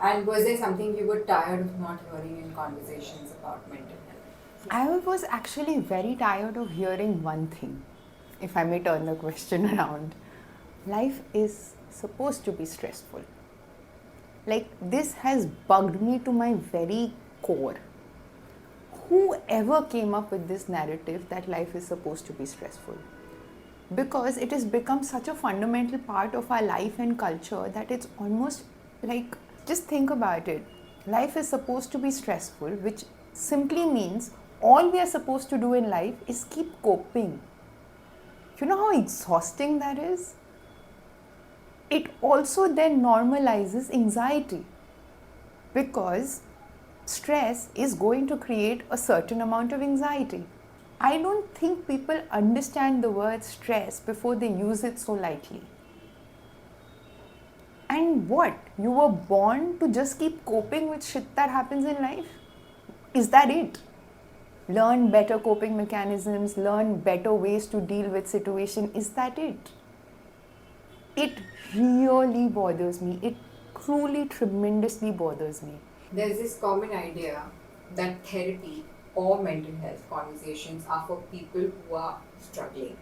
And was there something you were tired of not hearing in conversations about mental health? I was actually very tired of hearing one thing, if I may turn the question around. Life is supposed to be stressful. Like, this has bugged me to my very core. Whoever came up with this narrative that life is supposed to be stressful? Because it has become such a fundamental part of our life and culture that it's almost like, just think about it. Life is supposed to be stressful, which simply means all we are supposed to do in life is keep coping. You know how exhausting that is? It also then normalizes anxiety because stress is going to create a certain amount of anxiety. I don't think people understand the word stress before they use it so lightly. And what? You were born to just keep coping with shit that happens in life? Is that it? Learn better coping mechanisms, learn better ways to deal with situation. Is that it? It really bothers me. It truly, tremendously bothers me. There's this common idea that therapy or mental health conversations are for people who are struggling.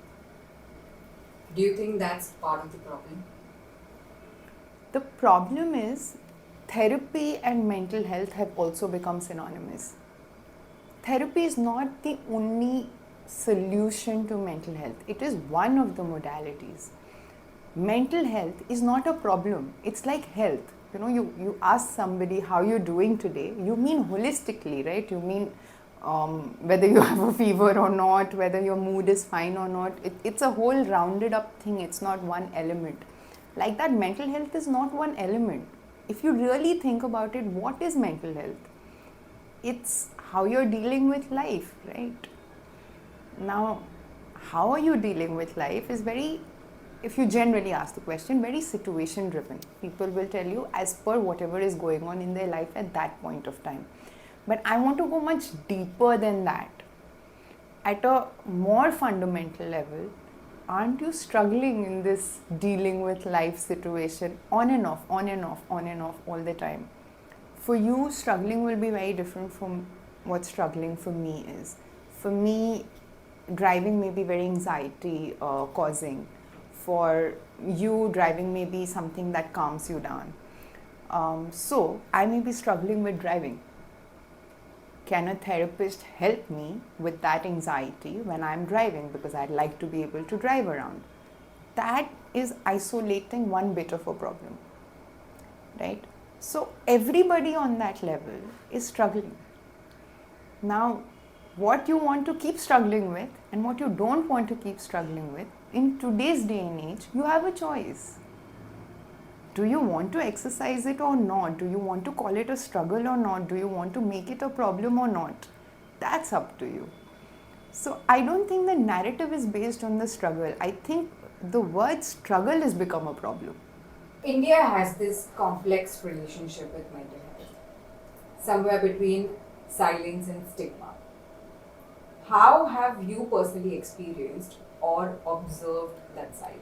Do you think that's part of the problem? The problem is, therapy and mental health have also become synonymous. Therapy is not the only solution to mental health, it is one of the modalities. Mental health is not a problem, it's like health. You ask somebody how you're doing today, you mean holistically, right? You mean whether you have a fever or not, whether your mood is fine or not. It's a whole rounded up thing, it's not one element. Like that, mental health is not one element. If you really think about it, what is mental health? It's how you're dealing with life, right? Now, how are you dealing with life is very, if you generally ask the question, very situation driven. People will tell you as per whatever is going on in their life at that point of time. But I want to go much deeper than that. At a more fundamental level, aren't you struggling in this dealing with life situation on and off, on and off, on and off all the time? For you, struggling will be very different from what struggling for me is. For me, driving may be very anxiety causing. For you, driving may be something that calms you down. So, I may be struggling with driving. Can a therapist help me with that anxiety when I'm driving, because I'd like to be able to drive around? That is isolating one bit of a problem, right? So everybody on that level is struggling. Now, what you want to keep struggling with and what you don't want to keep struggling with, in today's day and age, you have a choice. Do you want to exercise it or not? Do you want to call it a struggle or not? Do you want to make it a problem or not? That's up to you. So I don't think the narrative is based on the struggle. I think the word struggle has become a problem. India has this complex relationship with mental health, somewhere between silence and stigma. How have you personally experienced or observed that silence?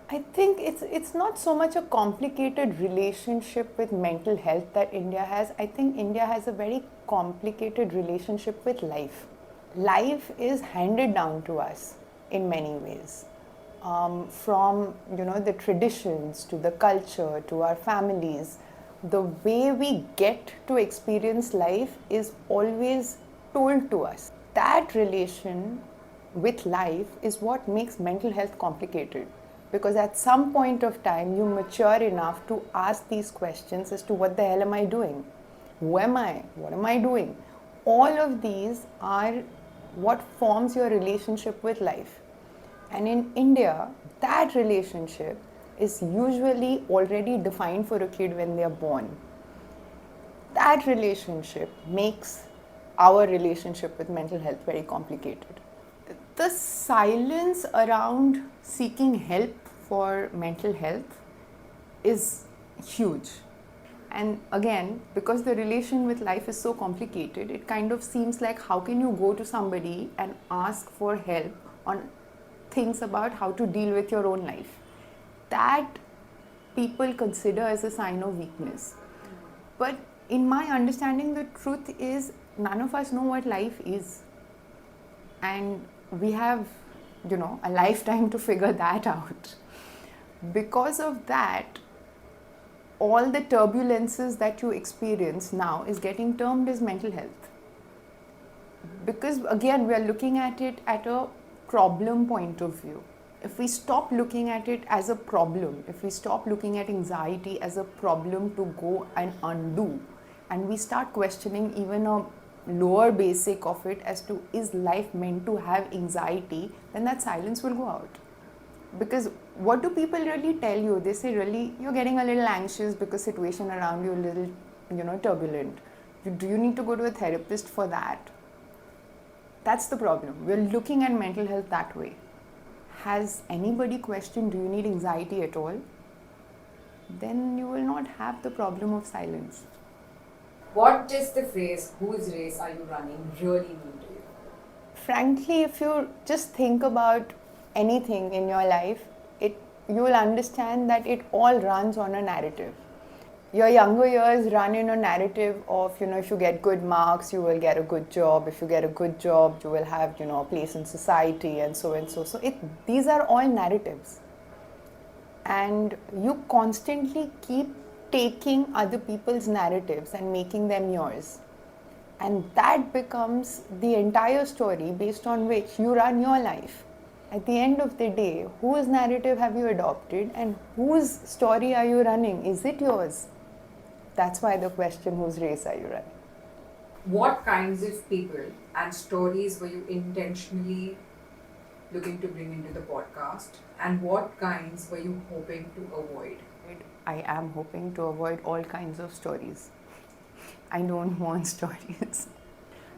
I think it's not so much a complicated relationship with mental health that India has. I think India has a very complicated relationship with life. Life is handed down to us in many ways. From the traditions to the culture to our families, the way we get to experience life is always told to us. That relation with life is what makes mental health complicated, because at some point of time you mature enough to ask these questions as to what the hell am I doing? Who am I? What am I doing? All of these are what forms your relationship with life. And in India, that relationship is usually already defined for a kid when they are born. That relationship makes our relationship with mental health very complicated. The silence around seeking help for mental health is huge. And again, because the relation with life is so complicated, it kind of seems like, how can you go to somebody and ask for help on things about how to deal with your own life? That people consider as a sign of weakness. But in my understanding, the truth is none of us know what life is. And we have, a lifetime to figure that out. Because of that, all the turbulences that you experience now is getting termed as mental health. Because again, we are looking at it at a problem point of view. If we stop looking at it as a problem, if we stop looking at anxiety as a problem to go and undo, and we start questioning even a lower basic of it as to is life meant to have anxiety, then that silence will go out. Because what do people really tell you? They say, really, you're getting a little anxious because situation around you a little, turbulent. Do you need to go to a therapist for that? That's the problem. We're looking at mental health that way. Has anybody questioned, do you need anxiety at all? Then you will not have the problem of silence. What does the phrase, whose race are you running, really mean to you? Frankly, if you just think about anything in your life, you will understand that it all runs on a narrative. Your younger years run in a narrative of, if you get good marks, you will get a good job. If you get a good job, you will have, a place in society and so and so. So these are all narratives. And you constantly keep taking other people's narratives and making them yours. And that becomes the entire story based on which you run your life. At the end of the day, whose narrative have you adopted and whose story are you running? Is it yours? That's why the question, whose race are you running? What kinds of people and stories were you intentionally looking to bring into the podcast, and what kinds were you hoping to avoid? I am hoping to avoid all kinds of stories. I don't want stories.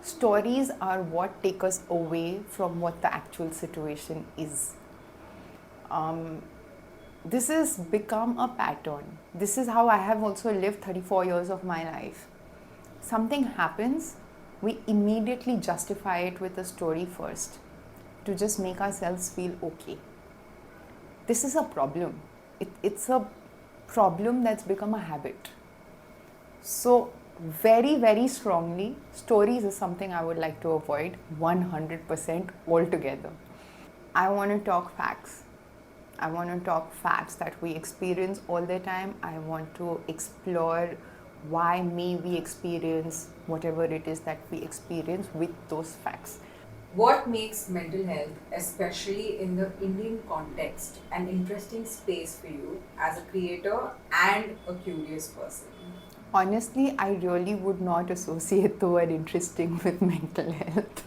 Stories are what take us away from what the actual situation is. This has become a pattern. This is how I have also lived 34 years of my life. Something happens, we immediately justify it with a story first to just make ourselves feel okay. This is a problem. It's a problem that's become a habit. So, very, very strongly, stories is something I would like to avoid 100% altogether. I want to talk facts. I want to talk facts that we experience all the time. I want to explore why may we experience whatever it is that we experience with those facts. What makes mental health, especially in the Indian context, an interesting space for you as a creator and a curious person? Honestly, I really would not associate the word interesting with mental health.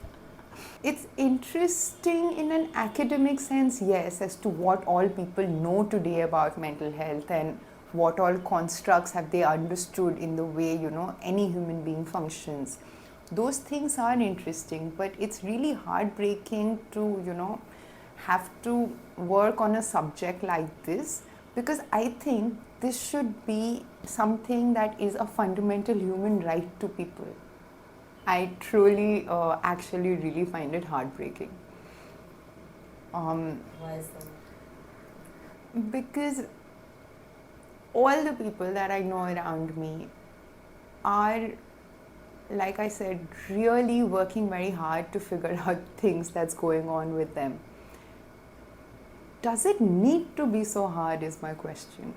It's interesting in an academic sense, yes, as to what all people know today about mental health and what all constructs have they understood in the way, any human being functions. Those things are interesting, but it's really heartbreaking to, have to work on a subject like this, because I think this should be something that is a fundamental human right to people. I truly, actually really find it heartbreaking. Why is that? Because all the people that I know around me are, like I said, really working very hard to figure out things that's going on with them. Does it need to be so hard is my question.